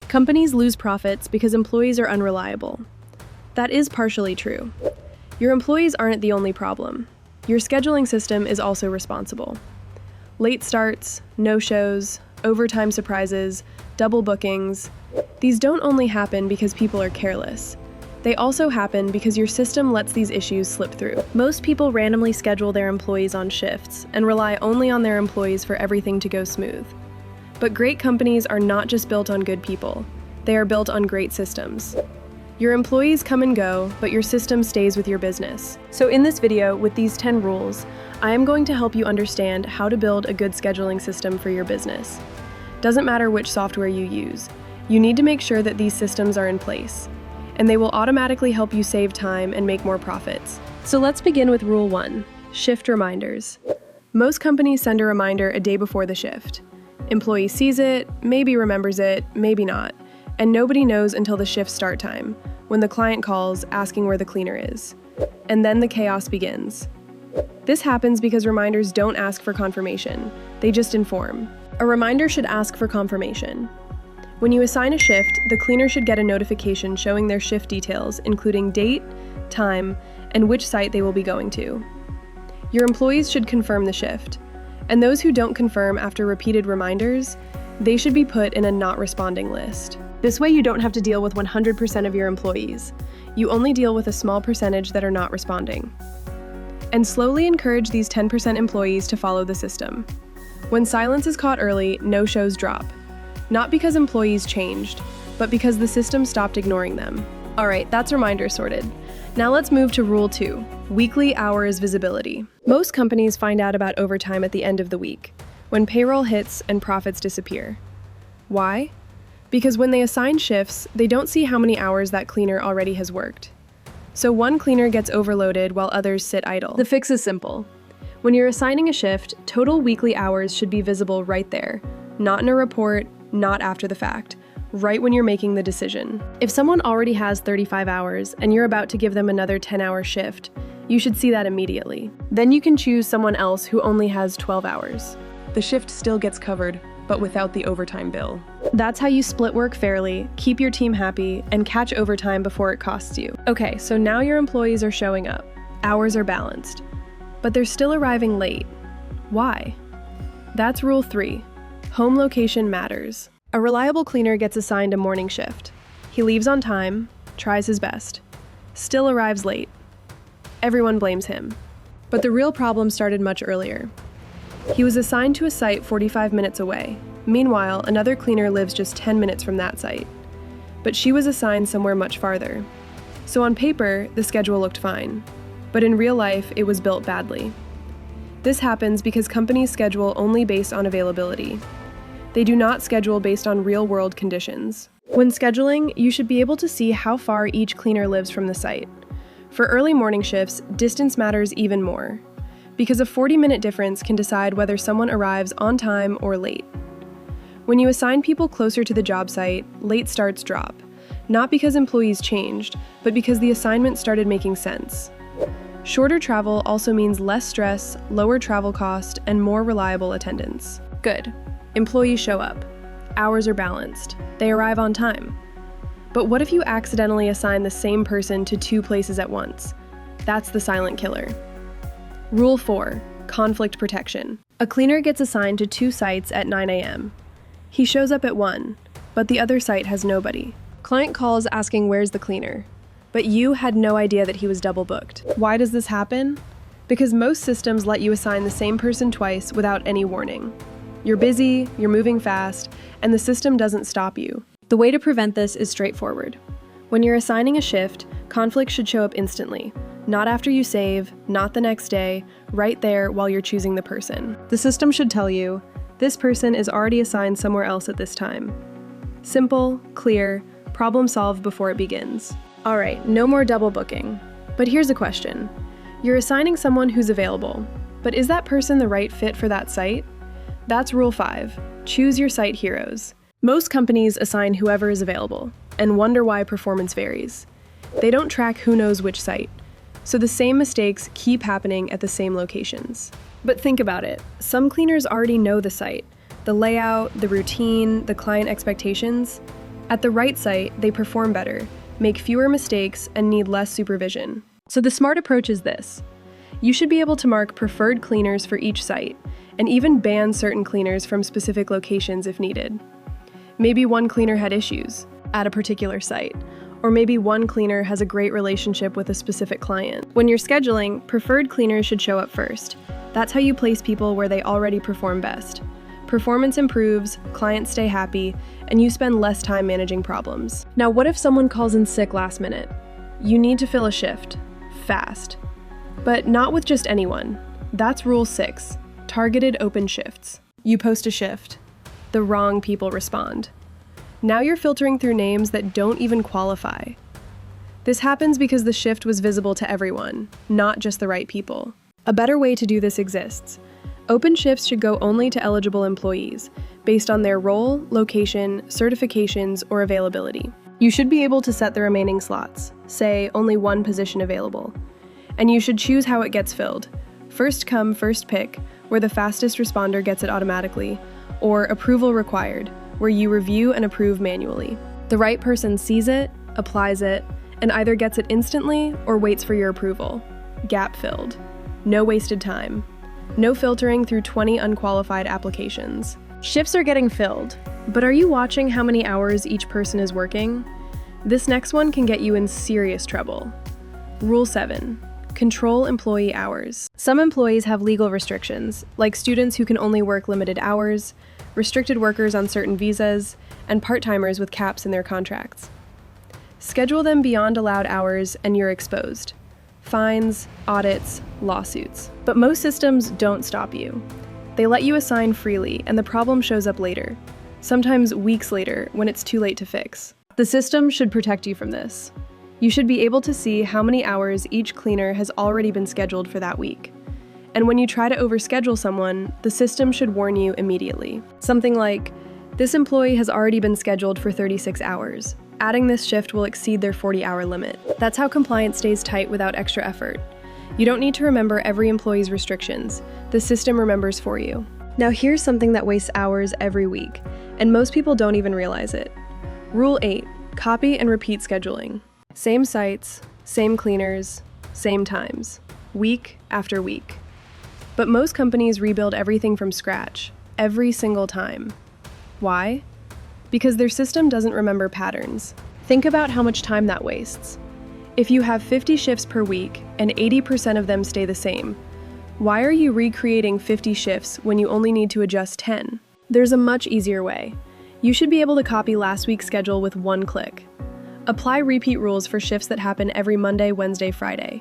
Companies lose profits because employees are unreliable. That is partially true. Your employees aren't the only problem. Your scheduling system is also responsible. Late starts, no-shows, overtime surprises, double bookings, these don't only happen because people are careless. They also happen because your system lets these issues slip through. Most people randomly schedule their employees on shifts and rely only on their employees for everything to go smooth. But great companies are not just built on good people. They are built on great systems. Your employees come and go, but your system stays with your business. So in this video, with these 10 rules, I am going to help you understand how to build a good scheduling system for your business. Doesn't matter which software you use. You need to make sure that these systems are in place, and they will automatically help you save time and make more profits. So let's begin with Rule 1, shift reminders. Most companies send a reminder a day before the shift. Employee sees it, maybe remembers it, maybe not, and nobody knows until the shift start time, when the client calls asking where the cleaner is. And then the chaos begins. This happens because reminders don't ask for confirmation, they just inform. A reminder should ask for confirmation. When you assign a shift, the cleaner should get a notification showing their shift details, including date, time, and which site they will be going to. Your employees should confirm the shift. And those who don't confirm after repeated reminders, they should be put in a not responding list. This way you don't have to deal with 100% of your employees. You only deal with a small percentage that are not responding. And slowly encourage these 10% employees to follow the system. When silence is caught early, no-shows drop. Not because employees changed, but because the system stopped ignoring them. All right, that's reminders sorted. Now let's move to Rule 2, weekly hours visibility. Most companies find out about overtime at the end of the week, when payroll hits and profits disappear. Why? Because when they assign shifts, they don't see how many hours that cleaner already has worked. So one cleaner gets overloaded while others sit idle. The fix is simple. When you're assigning a shift, total weekly hours should be visible right there, not in a report, not after the fact, right when you're making the decision. If someone already has 35 hours and you're about to give them another 10-hour shift, you should see that immediately. Then you can choose someone else who only has 12 hours. The shift still gets covered, but without the overtime bill. That's how you split work fairly, keep your team happy, and catch overtime before it costs you. Okay, so now your employees are showing up. Hours are balanced. But they're still arriving late. Why? That's Rule 3. Home location matters. A reliable cleaner gets assigned a morning shift. He leaves on time, tries his best, still arrives late. Everyone blames him. But the real problem started much earlier. He was assigned to a site 45 minutes away. Meanwhile, another cleaner lives just 10 minutes from that site. But she was assigned somewhere much farther. So on paper, the schedule looked fine. But in real life, it was built badly. This happens because companies schedule only based on availability. They do not schedule based on real-world conditions. When scheduling, you should be able to see how far each cleaner lives from the site. For early morning shifts, distance matters even more, because a 40-minute difference can decide whether someone arrives on time or late. When you assign people closer to the job site, late starts drop, not because employees changed, but because the assignment started making sense. Shorter travel also means less stress, lower travel cost, and more reliable attendance. Good. Employees show up. Hours are balanced. They arrive on time. But what if you accidentally assign the same person to 2 places at once? That's the silent killer. Rule 4, conflict protection. A cleaner gets assigned to 2 sites at 9 a.m. He shows up at 1, but the other site has nobody. Client calls asking where's the cleaner, but you had no idea that he was double booked. Why does this happen? Because most systems let you assign the same person twice without any warning. You're busy, you're moving fast, and the system doesn't stop you. The way to prevent this is straightforward. When you're assigning a shift, conflict should show up instantly. Not after you save, not the next day, right there while you're choosing the person. The system should tell you, this person is already assigned somewhere else at this time. Simple, clear, problem solved before it begins. All right, no more double booking. But here's a question. You're assigning someone who's available, but is that person the right fit for that site? That's Rule 5. Choose your site heroes. Most companies assign whoever is available and wonder why performance varies. They don't track who knows which site, so the same mistakes keep happening at the same locations. But think about it. Some cleaners already know the site, the layout, the routine, the client expectations. At the right site, they perform better, make fewer mistakes, and need less supervision. So the smart approach is this. You should be able to mark preferred cleaners for each site, and even ban certain cleaners from specific locations if needed. Maybe one cleaner had issues at a particular site, or maybe one cleaner has a great relationship with a specific client. When you're scheduling, preferred cleaners should show up first. That's how you place people where they already perform best. Performance improves, clients stay happy, and you spend less time managing problems. Now, what if someone calls in sick last minute? You need to fill a shift, fast. But not with just anyone. That's Rule 6, targeted open shifts. You post a shift. The wrong people respond. Now you're filtering through names that don't even qualify. This happens because the shift was visible to everyone, not just the right people. A better way to do this exists. Open shifts should go only to eligible employees, based on their role, location, certifications, or availability. You should be able to set the remaining slots, say only one position available. And you should choose how it gets filled. First come, first pick, where the fastest responder gets it automatically, or approval required, where you review and approve manually. The right person sees it, applies it, and either gets it instantly or waits for your approval. Gap filled. No wasted time. No filtering through 20 unqualified applications. Shifts are getting filled, but are you watching how many hours each person is working? This next one can get you in serious trouble. Rule 7. Control employee hours. Some employees have legal restrictions, like students who can only work limited hours, restricted workers on certain visas, and part-timers with caps in their contracts. Schedule them beyond allowed hours and you're exposed. Fines, audits, lawsuits. But most systems don't stop you. They let you assign freely, and the problem shows up later, sometimes weeks later when it's too late to fix. The system should protect you from this. You should be able to see how many hours each cleaner has already been scheduled for that week. And when you try to overschedule someone, the system should warn you immediately. Something like, this employee has already been scheduled for 36 hours. Adding this shift will exceed their 40-hour limit. That's how compliance stays tight without extra effort. You don't need to remember every employee's restrictions. The system remembers for you. Now here's something that wastes hours every week, and most people don't even realize it. Rule 8, copy and repeat scheduling. Same sites, same cleaners, same times, week after week. But most companies rebuild everything from scratch, every single time. Why? Because their system doesn't remember patterns. Think about how much time that wastes. If you have 50 shifts per week and 80% of them stay the same, why are you recreating 50 shifts when you only need to adjust 10? There's a much easier way. You should be able to copy last week's schedule with one click. Apply repeat rules for shifts that happen every Monday, Wednesday, Friday.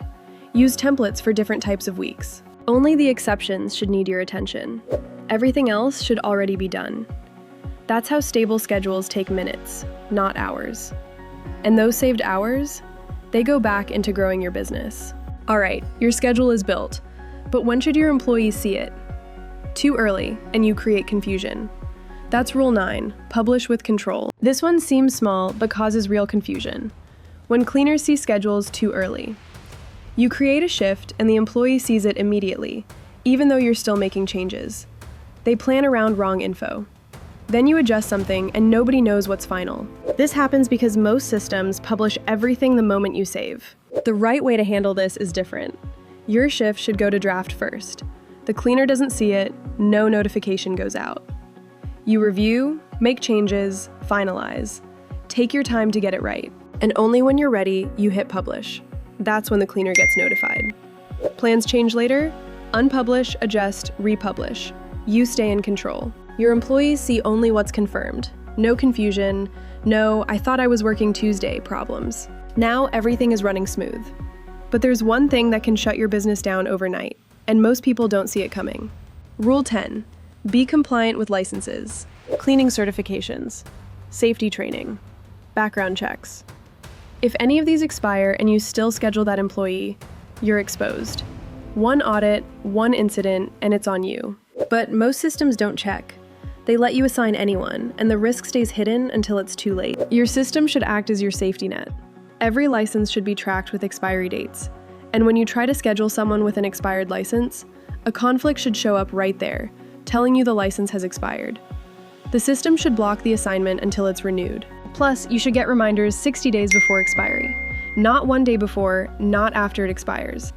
Use templates for different types of weeks. Only the exceptions should need your attention. Everything else should already be done. That's how stable schedules take minutes, not hours. And those saved hours, they go back into growing your business. All right, your schedule is built, but when should your employees see it? Too early, and you create confusion. That's Rule 9, publish with control. This one seems small, but causes real confusion. When cleaners see schedules too early. You create a shift, and the employee sees it immediately, even though you're still making changes. They plan around wrong info. Then you adjust something, and nobody knows what's final. This happens because most systems publish everything the moment you save. The right way to handle this is different. Your shift should go to draft first. The cleaner doesn't see it, no notification goes out. You review, make changes, finalize. Take your time to get it right. And only when you're ready, you hit publish. That's when the cleaner gets notified. Plans change later? Unpublish, adjust, republish. You stay in control. Your employees see only what's confirmed. No confusion, no "I thought I was working Tuesday" problems. Now everything is running smooth. But there's one thing that can shut your business down overnight, and most people don't see it coming. Rule 10. Be compliant with licenses, cleaning certifications, safety training, background checks. If any of these expire and you still schedule that employee, you're exposed. One audit, one incident, and it's on you. But most systems don't check. They let you assign anyone, and the risk stays hidden until it's too late. Your system should act as your safety net. Every license should be tracked with expiry dates. And when you try to schedule someone with an expired license, a conflict should show up right there, telling you the license has expired. The system should block the assignment until it's renewed. Plus, you should get reminders 60 days before expiry. Not 1 day before, not after it expires.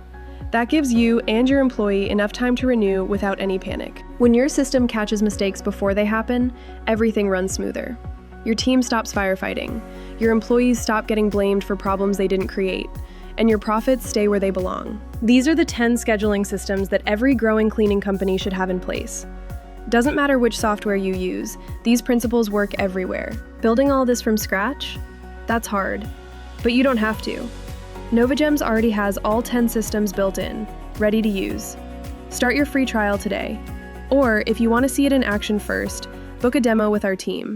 That gives you and your employee enough time to renew without any panic. When your system catches mistakes before they happen, everything runs smoother. Your team stops firefighting, your employees stop getting blamed for problems they didn't create, and your profits stay where they belong. These are the 10 scheduling systems that every growing cleaning company should have in place. Doesn't matter which software you use, these principles work everywhere. Building all this from scratch? That's hard, but you don't have to. NovaGems already has all 10 systems built in, ready to use. Start your free trial today. Or if you want to see it in action first, book a demo with our team.